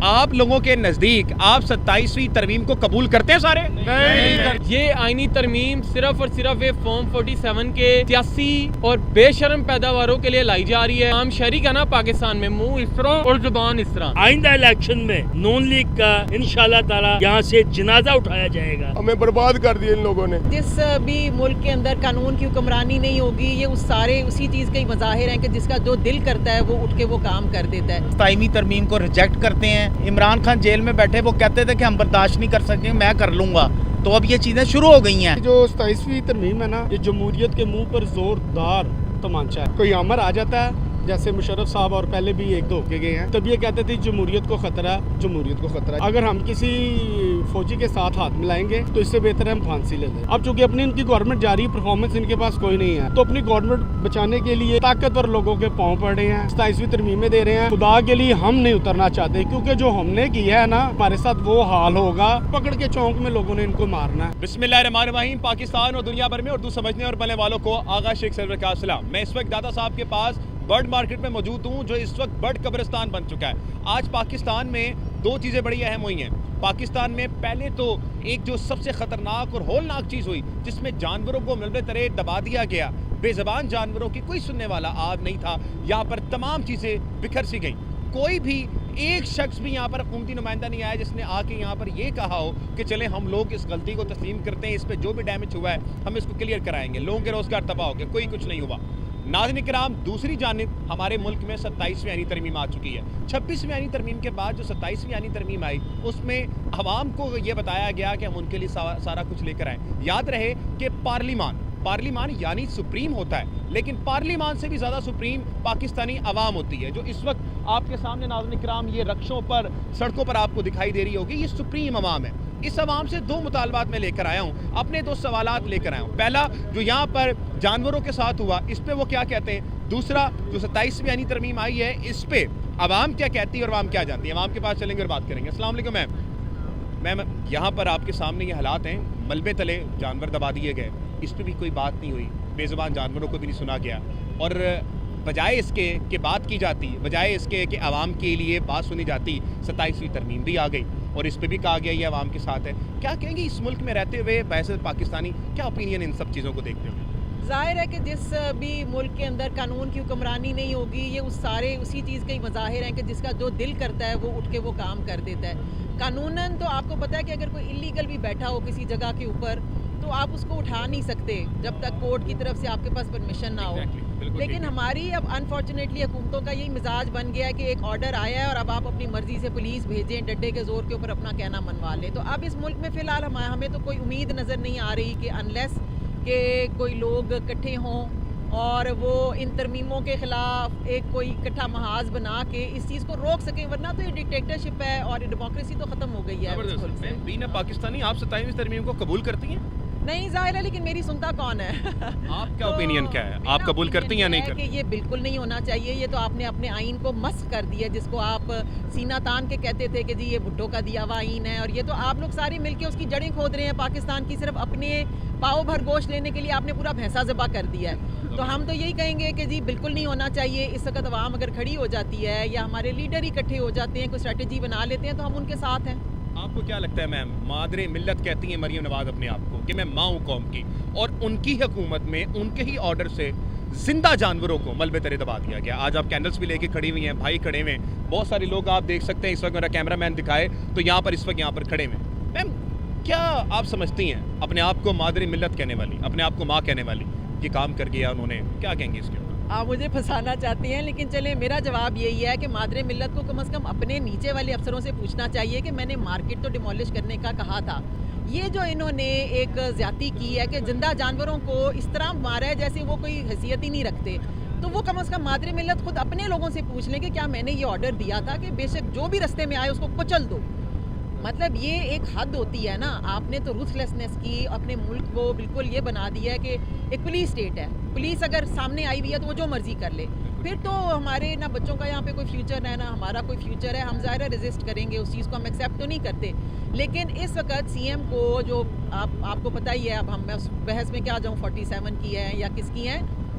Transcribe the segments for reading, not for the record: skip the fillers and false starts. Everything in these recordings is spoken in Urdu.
آپ لوگوں کے نزدیک آپ 27ویں ترمیم کو قبول کرتے ہیں سارے؟ نہیں. یہ آئینی ترمیم صرف اور صرف فارم 47 کے سیاسی اور بے شرم پیداواروں کے لیے لائی جا رہی ہے. عام شہری کا نا پاکستان میں منہ اس طرح اور زبان اس طرح. آئندہ الیکشن میں نون لیگ کا انشاءاللہ تعالی یہاں سے جنازہ اٹھایا جائے گا. ہمیں برباد کر دیا ان لوگوں نے. جس بھی ملک کے اندر قانون کی حکمرانی نہیں ہوگی، یہ اسی چیز کے مظاہر ہیں کہ جس کا جو دل کرتا ہے وہ اٹھ کے وہ کام کر دیتا ہے. 27ویں ترمیم کو ریجیکٹ کرتے ہیں. عمران خان جیل میں بیٹھے وہ کہتے تھے کہ ہم برداشت نہیں کر سکیں، میں کر لوں گا. تو اب یہ چیزیں شروع ہو گئی ہیں. جو 27ویں ترمیم ہے نا، یہ جمہوریت کے منہ پر زوردار تمانچہ ہے. کوئی امر آ جاتا ہے جیسے مشرف صاحب اور پہلے بھی ایک دو ہو کے گئے ہیں، تب یہ کہتے تھے جمہوریت کو خطرہ، جمہوریت کو خطرہ. اگر ہم کسی فوجی کے ساتھ ہاتھ ملائیں گے تو اس سے بہتر ہے ہم پھانسی لے لیں. اب چونکہ اپنی ان کی گورنمنٹ جاری پرفارمنس ان کے پاس کوئی نہیں ہے، تو اپنی گورنمنٹ بچانے کے لیے طاقتور لوگوں کے پاؤں پڑ رہے ہیں، 27ویں ترمیمیں دے رہے ہیں. خدا کے لیے ہم نہیں اترنا چاہتے، کیونکہ جو ہم نے کیا ہے نا، ہمارے ساتھ وہ حال ہوگا. پکڑ کے چونک میں لوگوں نے ان کو مارنا ہے. بسم اللہ الرحمن الرحیم. پاکستان اور دنیا بھر میں اردو سمجھنے اور پڑھنے والوں کو آغا شیخ سرور کا سلام. میں اس وقت دادا صاحب کے پاس برڈ مارکیٹ میں موجود ہوں، جو اس وقت برڈ قبرستان بن چکا ہے. آج پاکستان میں دو چیزیں بڑی اہم ہوئی ہیں. پاکستان میں پہلے تو ایک جو سب سے خطرناک اور ہولناک چیز ہوئی، جس میں جانوروں کو ملبے تلے دبا دیا گیا. بے زبان جانوروں کی کوئی سننے والا آج نہیں تھا. یہاں پر تمام چیزیں بکھر سی گئیں. کوئی بھی ایک شخص بھی یہاں پر حکومتی نمائندہ نہیں آیا جس نے آ کے یہاں پر یہ کہا ہو کہ چلیں ہم لوگ اس غلطی کو تسلیم کرتے ہیں، اس پہ جو بھی ڈیمیج ہوا ہے ہم اس کو کلیئر کرائیں گے. لوگوں کے روزگار تباہ ہو گئے، کوئی کچھ نہیں ہوا. ناظرین کرام، دوسری جانب ہمارے ملک میں 27ویں آئینی ترمیم آ چکی ہے. 26ویں آئینی ترمیم کے بعد جو 27ویں آئینی ترمیم آئی، اس میں عوام کو یہ بتایا گیا کہ ہم ان کے لیے سارا کچھ لے کر آئیں. یاد رہے کہ پارلیمان یعنی سپریم ہوتا ہے، لیکن پارلیمان سے بھی زیادہ سپریم پاکستانی عوام ہوتی ہے، جو اس وقت آپ کے سامنے ناظرین کرام یہ رکشوں پر، سڑکوں پر آپ کو دکھائی دے رہی ہوگی. یہ سپریم عوام ہے. اس عوام سے دو مطالبات میں لے کر آیا ہوں، اپنے دو سوالات لے کر آیا ہوں. پہلا جو یہاں پر جانوروں کے ساتھ ہوا، اس پہ وہ کیا کہتے ہیں. دوسرا جو 27ویں آئینی ترمیم آئی ہے، اس پہ عوام کیا کہتی ہے اور عوام کیا جانتی ہے. عوام کے پاس چلیں گے اور بات کریں گے. السلام علیکم میم. یہاں پر آپ کے سامنے یہ حالات ہیں، ملبے تلے جانور دبا دیے گئے، اس پہ بھی کوئی بات نہیں ہوئی. بے زبان جانوروں کو بھی نہیں سنا گیا، اور بجائے اس کے کہ بات کی جاتی، بجائے اس کے کہ عوام کے لیے بات سنی جاتی، 27ویں ترمیم بھی آ گئی اور اس پہ بھی کہا گیا یہ عوام کے ساتھ ہے. کیا کہیں گے اس ملک میں رہتے ہوئے بحیثیت پاکستانی، کیا اوپینین ان سب چیزوں کو دیکھتے ہوئے؟ ظاہر ہے کہ جس بھی ملک کے اندر قانون کی حکمرانی نہیں ہوگی، یہ اسی چیز کے مظاہر ہیں کہ جس کا جو دل کرتا ہے وہ اٹھ کے وہ کام کر دیتا ہے. قانوناً تو آپ کو پتہ ہے کہ اگر کوئی اللیگل بھی بیٹھا ہو کسی جگہ کے اوپر تو آپ اس کو اٹھا نہیں سکتے جب تک کورٹ کی طرف سے آپ کے پاس پرمیشن نہ ہو. لیکن ہماری اب انفارچونیٹلی حکومتوں کا یہی مزاج بن گیا ہے کہ ایک آرڈر آیا ہے اور اب آپ اپنی مرضی سے پولیس بھیجیں، ڈڈے کے زور کے اوپر اپنا کہنا منوا لیں. تو اب اس ملک میں فی الحال ہمیں تو کوئی امید نظر نہیں آ رہی کہ انلیس کہ کوئی لوگ اکٹھے ہوں اور وہ ان ترمیموں کے خلاف ایک کوئی اکٹھا محاذ بنا کے اس چیز کو روک سکیں، ورنہ تو یہ ڈکٹیٹرشپ ہے اور ڈیموکریسی تو ختم ہو گئی ہے. بین پاکستانی آپ 27ویں ترمیم کو قبول کرتی ہیں؟ نہیں ظاہر ہے، لیکن میری سنتا کون ہے. آپ کا اوپینین کیا ہے؟ آپ قبول کرتی ہیں یا نہیں کرتی؟ کہ یہ بالکل نہیں ہونا چاہیے. یہ تو آپ نے اپنے آئین کو مسخ کر دیا، جس کو آپ سینہ تان کے کہتے تھے کہ جی یہ بھٹو کا دیا ہوا آئین ہے، اور یہ تو آپ لوگ سارے مل کے اس کی جڑیں کھود رہے ہیں. پاکستان کی صرف اپنے پاؤ بھر گوشت لینے کے لیے آپ نے پورا بھینسا ذبح کر دیا ہے. تو ہم تو یہی کہیں گے کہ جی بالکل نہیں ہونا چاہیے. اس وقت عوام اگر کھڑی ہو جاتی ہے یا ہمارے لیڈر اکٹھے ہو جاتے ہیں، کوئی اسٹریٹجی بنا لیتے ہیں، تو ہم ان کے ساتھ ہیں. آپ کو کیا لگتا ہے میم، مادر ملت کہتی ہیں مریم نواز اپنے آپ کو کہ میں ماں ہوں قوم کی، اور ان کی حکومت میں ان کے ہی آرڈر سے زندہ جانوروں کو ملبے تلے دبا دیا گیا. آج آپ کینڈلز بھی لے کے کھڑی ہوئی ہیں، بھائی کھڑے ہوئے ہیں، بہت سارے لوگ آپ دیکھ سکتے ہیں. اس وقت میرا کیمرہ مین دکھائے تو یہاں پر اس وقت یہاں پر کھڑے ہوئے ہیں. میم کیا آپ سمجھتی ہیں اپنے آپ کو مادر ملت کہنے والی، اپنے آپ کو ماں کہنے والی، یہ کام کر گیا انہوں نے، کیا کہیں گے اس کے اوپر؟ آپ مجھے پھنسانا چاہتے ہیں، لیکن چلیں میرا جواب یہی ہے کہ مادر ملت کو کم از کم اپنے نیچے والے افسروں سے پوچھنا چاہیے کہ میں نے مارکیٹ تو ڈیمولش کرنے کا کہا تھا. یہ جو انہوں نے ایک زیادتی کی ہے کہ زندہ جانوروں کو اس طرح مارا ہے جیسے وہ کوئی حیثیت ہی نہیں رکھتے، تو وہ کم از کم مادر ملت خود اپنے لوگوں سے پوچھ لیں کہ کیا میں نے یہ آرڈر دیا تھا کہ بے شک جو بھی رستے میں آئے اس کو کچل دو. مطلب یہ ایک حد ہوتی ہے نا. آپ نے تو روتھ لیسنس کی، اپنے ملک کو بالکل یہ بنا دیا ہے کہ ایک پولیس اسٹیٹ ہے. پولیس اگر سامنے آئی ہوئی ہے تو وہ جو مرضی کر لے. پھر تو ہمارے نہ بچوں کا یہاں پہ کوئی فیوچر ہے، نہ ہمارا کوئی فیوچر ہے. ہم ظاہر ریزسٹ کریں گے، اس چیز کو ہم ایکسیپٹ تو نہیں کرتے. لیکن اس وقت سی ایم کو جو آپ کو پتہ ہی ہے، اب ہم میں اس بحث میں کیا جاؤں 47 کی ہے یا کس کی ہے،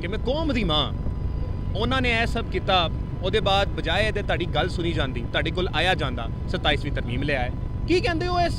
ਕਿ ਮੈਂ ਕੌਮ ਦੀ ਮਾਂ, ਉਹਨਾਂ ਨੇ ਇਹ ਸਭ ਕੀਤਾ, ਉਹਦੇ ਬਾਅਦ ਬਜਾਏ ਇਹਦੇ ਤੁਹਾਡੀ ਗੱਲ ਸੁਣੀ ਜਾਂਦੀ, ਤੁਹਾਡੇ ਕੋਲ ਆਇਆ ਜਾਂਦਾ 27ਵੀਂ ਤਰਮੀਮ ਲਿਆ ਹੈ, ਕੀ ਕਹਿੰਦੇ ਹੋ ਇਸ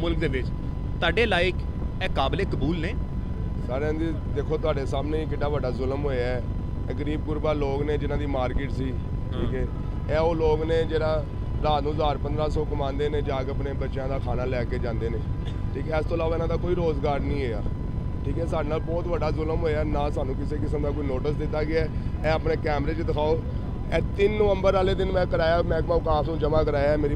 ਮੁਲਕ ਦੇ ਵਿੱਚ, ਤੁਹਾਡੇ ਲਾਇਕ ਇਹ ਕਾਬਲੇ ਕਬੂਲ ਨੇ? ਸਾਰਿਆਂ ਦੀ ਦੇਖੋ ਤੁਹਾਡੇ ਸਾਹਮਣੇ ਹੀ ਕਿੰਨਾ ਵੱਡਾ ਜ਼ੁਲਮ ਹੋਇਆ ਹੈ। ਇਹ ਗਰੀਬ ਗੁਰਬਾ ਲੋਕ ਨੇ ਜਿਨ੍ਹਾਂ ਦੀ ਮਾਰਕੀਟ ਸੀ, ਠੀਕ ਹੈ, ਇਹ ਉਹ ਲੋਕ ਨੇ ਜਿਹੜਾ ਰਾਤ ਨੂੰ 1000-1500 ਕਮਾਉਂਦੇ ਨੇ, ਜਾ ਕੇ ਆਪਣੇ ਬੱਚਿਆਂ ਦਾ ਖਾਣਾ ਲੈ ਕੇ ਜਾਂਦੇ ਨੇ, ਠੀਕ ਹੈ। ਇਸ ਤੋਂ ਇਲਾਵਾ ਇਹਨਾਂ ਦਾ ਕੋਈ ਰੋਜ਼ਗਾਰ ਨਹੀਂ ਹੈ, ਠੀਕ ਹੈ। ਸਾਡੇ ਨਾਲ ਬਹੁਤ ਵੱਡਾ ਜ਼ੁਲਮ ਹੋਇਆ, ਨਾ ਸਾਨੂੰ ਕਿਸੇ ਕਿਸਮ ਦਾ ਕੋਈ ਨੋਟਿਸ ਦਿੱਤਾ ਗਿਆ। ਇਹ ਆਪਣੇ ਕੈਮਰੇ 'ਚ ਦਿਖਾਓ, ਇਹ 3 ਨਵੰਬਰ ਵਾਲੇ ਦਿਨ ਮੈਂ ਕਰਾਇਆ, ਮਹਿਕਮਾ ਔਕਾਫ ਨੂੰ ਜਮ੍ਹਾਂ ਕਰਾਇਆ, ਮੇਰੀ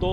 2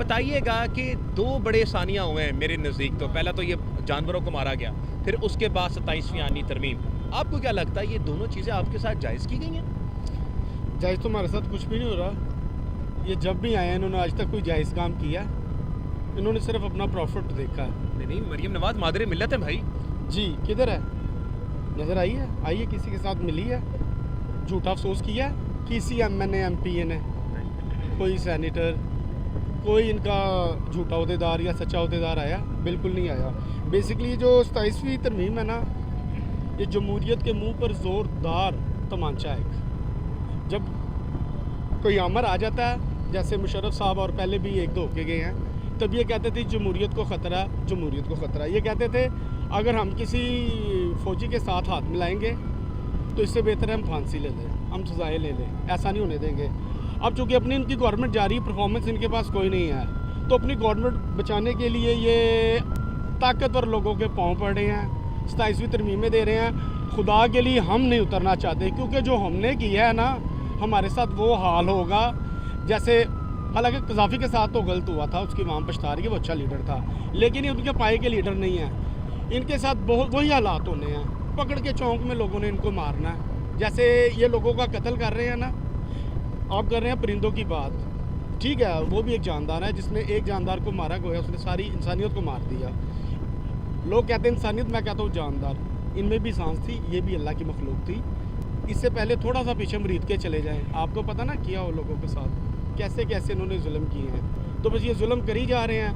بتائیے گا کہ دو بڑے ثانیہ ہوئے ہیں میرے نزدیک، تو پہلا تو یہ جانوروں کو مارا گیا، پھر اس کے بعد 27ویں آئینی ترمیم. آپ کو کیا لگتا ہے یہ دونوں چیزیں آپ کے ساتھ جائز کی گئی ہیں؟ جائز تو ہمارے ساتھ کچھ بھی نہیں ہو رہا. یہ جب بھی آئے ہیں انہوں نے آج تک کوئی جائز کام کیا، انہوں نے صرف اپنا پروفٹ دیکھا ہے. نہیں، مریم نواز مادر ملت ہے بھائی. جی کدھر ہے؟ نظر آئی ہے؟ آئیے کسی کے ساتھ ملی ہے؟ جھوٹا افسوس کیا ہے کسی M N A M P A نے؟ کوئی سینیٹر، کوئی ان کا جھوٹا عہدیدار یا سچا عہدیدار آیا؟ بالکل نہیں آیا. بیسکلی جو 27ویں ترمیم ہے نا، یہ جمہوریت کے منہ پر زوردار تمانچہ ہے. جب کوئی امر آ جاتا ہے، جیسے مشرف صاحب اور پہلے بھی ایک دو ہو کے گئے ہیں، تب یہ کہتے تھے جمہوریت کو خطرہ، جمہوریت کو خطرہ. یہ کہتے تھے اگر ہم کسی فوجی کے ساتھ ہاتھ ملائیں گے تو اس سے بہتر ہے ہم پھانسی لے لیں، ہم سزائیں لے لیں، ایسا نہیں ہونے دیں گے. اب چونکہ اپنی ان کی گورنمنٹ جاری پرفارمنس ان کے پاس کوئی نہیں ہے، تو اپنی گورنمنٹ بچانے کے لیے یہ طاقتور لوگوں کے پاؤں پڑ رہے ہیں، 27ویں ترمیمیں دے رہے ہیں. خدا کے لیے ہم نہیں اترنا چاہتے، کیونکہ جو ہم نے کیا ہے نا، ہمارے ساتھ وہ حال ہوگا جیسے، حالانکہ قذافی کے ساتھ تو غلط ہوا تھا، اس کی عوام پچھتا رہی ہے، وہ اچھا لیڈر تھا، لیکن یہ ان کے پائے کے لیڈر نہیں ہیں. ان کے ساتھ بہت وہی حالات ہونے ہیں، پکڑ کے چونک میں لوگوں نے ان کو مارنا ہے. جیسے یہ لوگوں کا قتل کر رہے ہیں نا، آپ کر رہے ہیں پرندوں کی بات، ٹھیک ہے، وہ بھی ایک جاندار ہے جس نے ایک جاندار کو مارا گویا اس نے ساری انسانیت کو مار دیا. لوگ کہتے ہیں انسانیت، میں کہتا ہوں جاندار. ان میں بھی سانس تھی، یہ بھی اللہ کی مخلوق تھی. اس سے پہلے تھوڑا سا پیچھے مرید کے چلے جائیں، آپ کو پتہ نا کیا ہو لوگوں کے ساتھ کیسے کیسے انہوں نے ظلم کیے ہیں. تو بس یہ ظلم کری جا رہے ہیں،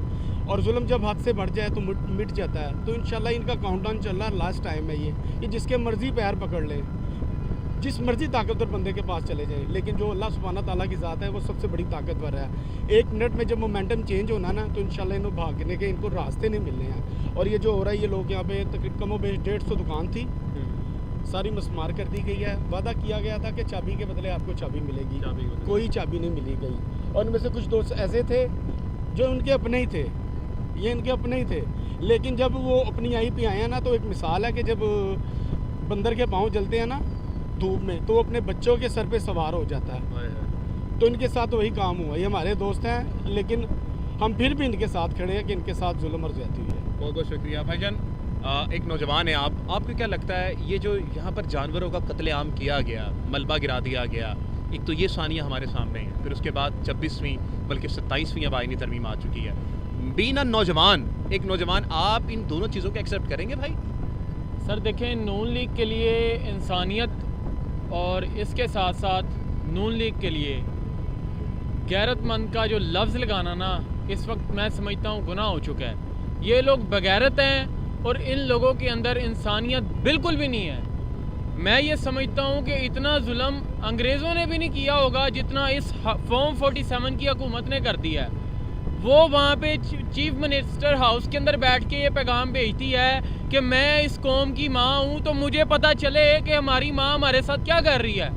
اور ظلم جب حد سے بڑھ جائے تو مٹ جاتا ہے. تو انشاءاللہ ان کا کاؤنٹ ڈاؤن چل رہا ہے، لاسٹ ٹائم ہے یہ جس کے مرضی پیر پکڑ لیں، جس مرضی طاقتور بندے کے پاس چلے جائیں، لیکن جو اللہ سبحانہ تعالیٰ کی ذات ہے وہ سب سے بڑی طاقتور ہے. 1 منٹ میں جب مومنٹم چینج ہونا نا، تو انشاءاللہ انہوں بھاگنے کے ان کو راستے نہیں ملنے ہیں. اور یہ جو ہو رہا ہے، یہ لوگ یہاں پہ تقریباً کم و بیش 150 دکان تھی، ساری مسمار کر دی گئی ہے. وعدہ کیا گیا تھا کہ چابی کے بدلے آپ کو چابی ملے گی، کوئی چابی نہیں ملی گئی. اور ان میں سے کچھ دوست ایسے تھے جو ان کے اپنے ہی تھے، یہ ان کے اپنے ہی تھے، لیکن جب وہ اپنی آئی پہ آئے ہیں نا، تو ایک مثال ہے کہ جب بندر کے پاؤں جلتے ہیں نا دھوپ میں، تو وہ اپنے بچوں کے سر پہ سوار ہو جاتا ہے. تو ان کے ساتھ وہی کام ہوا. یہ ہمارے دوست ہیں، لیکن ہم پھر بھی ان کے ساتھ کھڑے ہیں کہ ان کے ساتھ ظلم اور زیادتی ہوئی ہے. بہت بہت شکریہ بھائی جان. ایک نوجوان ہیں آپ کو کیا لگتا ہے یہ جو یہاں پر جانوروں کا قتل عام کیا گیا، ملبہ گرا دیا گیا، ایک تو یہ ثانیہ ہمارے سامنے ہے، پھر اس کے بعد 26ویں بلکہ 27ویں اب آئینی ترمیم آ چکی ہے. بینا نوجوان، ایک نوجوان، آپ ان دونوں چیزوں کو ایکسیپٹ کریں گے بھائی؟ سر دیکھیں، نون لیگ کے لیے انسانیت اور اس کے ساتھ ساتھ نون لیگ کے لیے غیرت مند کا جو لفظ لگانا نا، اس وقت میں سمجھتا ہوں گناہ ہو چکا ہے. یہ لوگ بغیرت ہیں اور ان لوگوں کے اندر انسانیت بالکل بھی نہیں ہے. میں یہ سمجھتا ہوں کہ اتنا ظلم انگریزوں نے بھی نہیں کیا ہوگا جتنا اس فارم 47 کی حکومت نے کر دیا ہے. وہ وہاں پہ چیف منسٹر ہاؤس کے اندر بیٹھ کے یہ پیغام بھیجتی ہے کہ میں اس قوم کی ماں ہوں تو مجھے پتہ چلے کہ ہماری ماں ہمارے ساتھ کیا کر رہی ہے.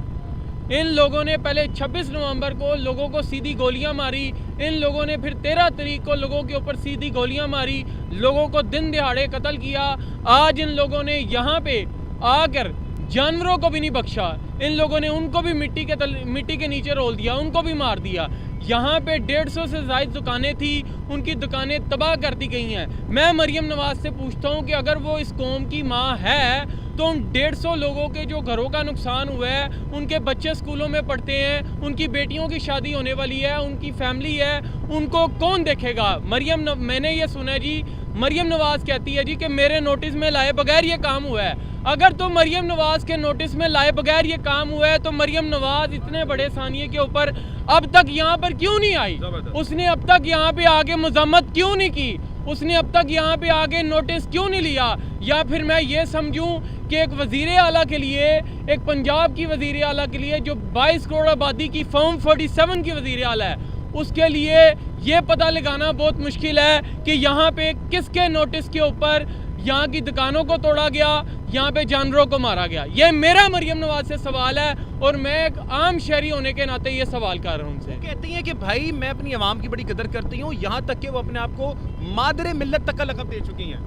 ان لوگوں نے پہلے 26 نومبر کو لوگوں کو سیدھی گولیاں ماری، ان لوگوں نے پھر 13 تاریخ کو لوگوں کے اوپر سیدھی گولیاں ماری، لوگوں کو دن دہاڑے قتل کیا. آج ان لوگوں نے یہاں پہ آ کر جانوروں کو بھی نہیں بخشا، ان لوگوں نے ان کو بھی مٹی کے نیچے رول دیا، ان کو بھی مار دیا. یہاں پہ 150 سے زائد دکانیں تھی، ان کی دکانیں تباہ کر دی گئی ہیں. میں مریم نواز سے پوچھتا ہوں کہ اگر وہ اس قوم کی ماں ہے تو ان 150 لوگوں کے جو گھروں کا نقصان ہوا ہے، ان کے بچے اسکولوں میں پڑھتے ہیں، ان کی بیٹیوں کی شادی ہونے والی ہے، ان کی فیملی ہے، ان کو کون دیکھے گا؟ میں نے یہ سنا ہے جی، مریم نواز کہتی ہے جی کہ میرے نوٹس میں لائے بغیر یہ کام ہوا ہے. اگر تو مریم نواز کے نوٹس میں لائے بغیر یہ کام ہوا ہے تو مریم نواز اتنے بڑے ثانیے کے اوپر اب تک یہاں پر کیوں نہیں آئی؟ اس نے اب تک یہاں پہ آگے مذمت کیوں نہیں کی؟ اس نے اب تک یہاں پہ آگے نوٹس کیوں نہیں لیا؟ یا پھر میں یہ سمجھوں کہ ایک وزیر اعلیٰ کے لیے، ایک پنجاب کی وزیر اعلیٰ کے لیے جو 22 کروڑ آبادی کی فارم 47 کی وزیر اعلیٰ ہے، اس کے لیے یہ پتہ لگانا بہت مشکل ہے کہ یہاں پہ کس کے نوٹس کے اوپر یہاں کی دکانوں کو توڑا گیا، یہاں پہ جانوروں کو مارا گیا. یہ میرا مریم نواز سے سوال ہے اور میں ایک عام شہری ہونے کے ناطے یہ سوال کر رہا ہوں ان سے. کہتی ہیں کہ بھائی میں اپنی عوام کی بڑی قدر کرتی ہوں، یہاں تک کہ وہ اپنے آپ کو مادر ملت تک کا لقب دے چکی ہیں.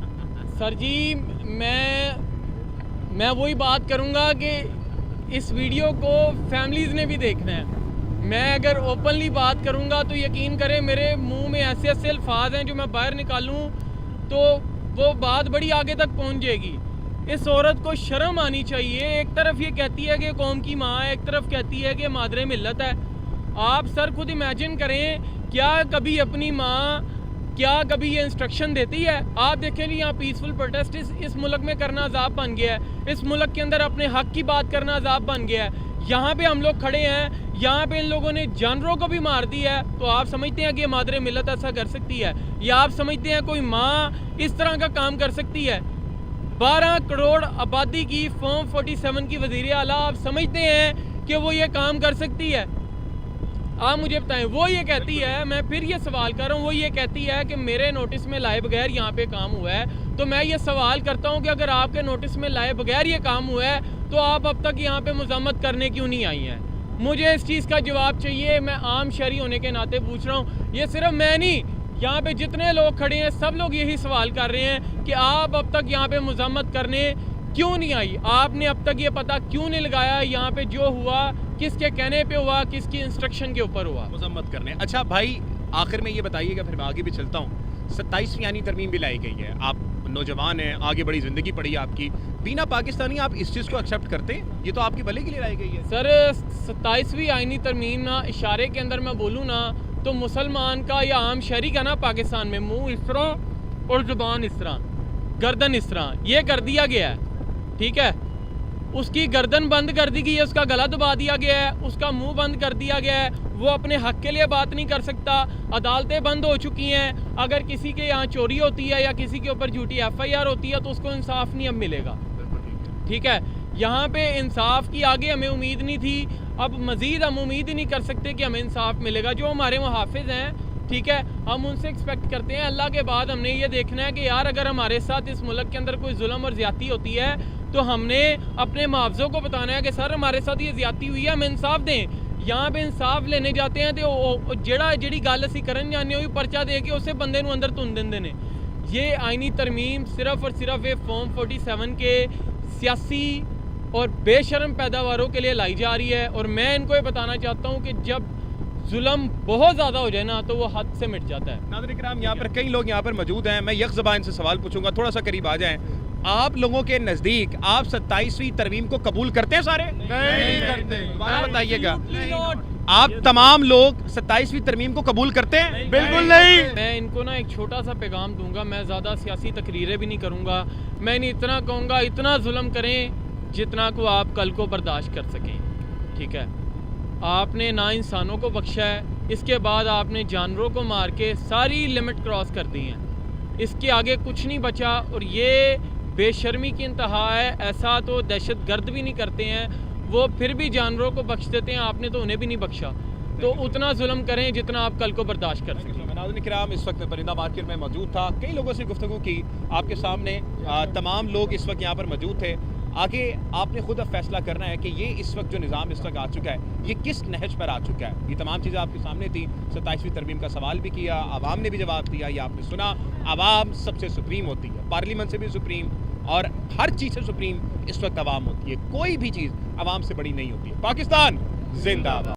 سر جی، میں وہی بات کروں گا کہ اس ویڈیو کو فیملیز نے بھی دیکھنا ہے. میں اگر اوپنلی بات کروں گا تو یقین کریں میرے منہ میں ایسے ایسے الفاظ ہیں جو میں باہر نکالوں تو وہ بات بڑی آگے تک پہنچ جائے گی. اس عورت کو شرم آنی چاہیے. ایک طرف یہ کہتی ہے کہ قوم کی ماں ہے, ایک طرف کہتی ہے کہ مادر ملت ہے. آپ سر خود امیجن کریں, کیا کبھی اپنی ماں کیا کبھی یہ انسٹرکشن دیتی ہے؟ آپ دیکھیں کہ یہاں پیسفل پروٹیسٹ اس ملک میں کرنا عذاب بن گیا ہے. اس ملک کے اندر اپنے حق کی بات کرنا عذاب بن گیا ہے. یہاں پہ ہم لوگ کھڑے ہیں, یہاں پہ ان لوگوں نے جانوروں کو بھی مار دی ہے. تو آپ سمجھتے ہیں کہ مادر ملت ایسا کر سکتی ہے؟ یا آپ سمجھتے ہیں کوئی ماں اس طرح کا کام کر سکتی ہے؟ 12 کروڑ آبادی کی فارم 47 کی وزیر اعلیٰ, آپ سمجھتے ہیں کہ وہ یہ کام کر سکتی ہے؟ آپ مجھے بتائیں. وہ یہ کہتی ہے, میں پھر یہ سوال کر رہا ہوں, وہ یہ کہتی ہے کہ میرے نوٹس میں لائے بغیر یہاں پہ کام ہوا ہے. تو میں یہ سوال کرتا ہوں کہ اگر آپ کے نوٹس میں لائے بغیر یہ کام ہوا ہے تو آپ اب تک یہاں پہ مذمت کرنے کیوں نہیں آئی ہیں؟ مجھے اس چیز کا جواب چاہیے. میں عام شہری ہونے کے ناطے پوچھ رہا ہوں. یہ صرف میں نہیں, یہاں پہ جتنے لوگ کھڑے ہیں سب لوگ یہی سوال کر رہے ہیں کہ آپ اب تک یہاں پہ مذمت کرنے کیوں نہیں آئی؟ آپ نے اب تک یہ پتہ کیوں نہیں لگایا یہاں پہ جو ہوا کس کے کہنے پہ ہوا, کس کی انسٹرکشن کے اوپر ہوا؟ مذمت کرنے. اچھا بھائی, آخر میں یہ بتائیے گا, پھر میں آگے بھی چلتا ہوں. 27ویں یعنی ترمیم بھی لائی گئی ہے. آپ نوجوان ہیں, آگے بڑی زندگی پڑی ہے آپ کی. بینا پاکستانی آپ اس چیز کو ایکسیپٹ کرتے ہیں؟ یہ تو آپ کے بھلے کے لیے لائی گئی ہے. سر 27ویں آئینی ترمیم نا, اشارے کے اندر میں بولوں نا تو مسلمان کا یا عام شہری کا نا پاکستان میں منہ اس طرح اور زبان اس طرح, گردن اس طرح یہ کر دیا گیا ہے. ٹھیک ہے, اس کی گردن بند کر دی گئی ہے, اس کا گلا دبا دیا گیا ہے, اس کا منہ بند کر دیا گیا ہے. وہ اپنے حق کے لیے بات نہیں کر سکتا. عدالتیں بند ہو چکی ہیں. اگر کسی کے یہاں چوری ہوتی ہے یا کسی کے اوپر جھوٹی FIR ہوتی ہے تو اس کو انصاف نہیں اب ملے گا. ٹھیک ہے, یہاں پہ انصاف کی آگے ہمیں امید نہیں تھی, اب مزید ہم امید ہی نہیں کر سکتے کہ ہمیں انصاف ملے گا. جو ہمارے محافظ ہیں, ٹھیک ہے, ہم ان سے ایکسپیکٹ کرتے ہیں. اللہ کے بعد ہم نے یہ دیکھنا ہے کہ یار اگر ہمارے ساتھ اس ملک کے اندر کوئی ظلم اور زیادتی ہوتی ہے تو ہم نے اپنے معاوضوں کو بتانا ہے کہ سر ہمارے ساتھ یہ زیادتی ہوئی ہے, ہمیں انصاف دیں. یہاں پہ انصاف لینے جاتے ہیں تو جڑی گل اسی کرن جانے ہوئی پرچہ دے کے اسے بندے نو اندر تن دین دینے. یہ آئینی ترمیم صرف اور صرف فارم 47 کے سیاسی اور بے شرم پیداواروں کے لیے لائی جا رہی ہے. اور میں ان کو یہ بتانا چاہتا ہوں کہ جب ظلم بہت زیادہ ہو جائے نا تو وہ حد سے مٹ جاتا ہے. ناظرین کرام, یہاں پر کئی لوگ یہاں پر موجود ہیں. میں یک زبان سے سوال پوچھوں گا, تھوڑا سا قریب آ جائیں. آپ لوگوں کے نزدیک آپ 27ویں ترمیم کو قبول کرتے ہیں سارے؟ نہیں کرتے. دوبارہ بتائیے گا, آپ تمام لوگ 27ویں ترمیم کو قبول کرتے ہیں؟ بالکل نہیں. میں ان کو نا ایک چھوٹا سا پیغام دوں گا. میں زیادہ سیاسی تقریریں بھی نہیں کروں گا. میں انہیں اتنا کہوں گا, اتنا ظلم کریں جتنا کو آپ کل کو برداشت کر سکیں. ٹھیک ہے, آپ نے نا انسانوں کو بخشا ہے, اس کے بعد آپ نے جانوروں کو مار کے ساری لمٹ کراس کر دی ہیں. اس کے آگے کچھ نہیں بچا. اور یہ بے شرمی کی انتہا ہے. ایسا تو دہشت گرد بھی نہیں کرتے ہیں, وہ پھر بھی جانوروں کو بخش دیتے ہیں. آپ نے تو انہیں بھی نہیں بخشا. تو اتنا ظلم کریں جتنا آپ کل کو برداشت کر سکیں. ناظرین کرام, اس وقت میں پرندہ مارکیٹ میں موجود تھا, کئی لوگوں سے گفتگو کی آپ کے سامنے. تمام لوگ اس وقت یہاں پر موجود تھے. آگے آپ نے خود اب فیصلہ کرنا ہے کہ یہ اس وقت جو نظام اس وقت آ چکا ہے یہ کس نہج پر آ چکا ہے. یہ تمام چیزیں آپ کے سامنے تھی. 27ویں ترمیم کا سوال بھی کیا, عوام نے بھی جواب دیا. یہ آپ نے سنا, عوام سب سے سپریم ہوتی ہے, پارلیمنٹ سے بھی سپریم, اور ہر چیز سے سپریم اس وقت عوام ہوتی ہے. کوئی بھی چیز عوام سے بڑی نہیں ہوتی ہے. پاکستان زندہ باد.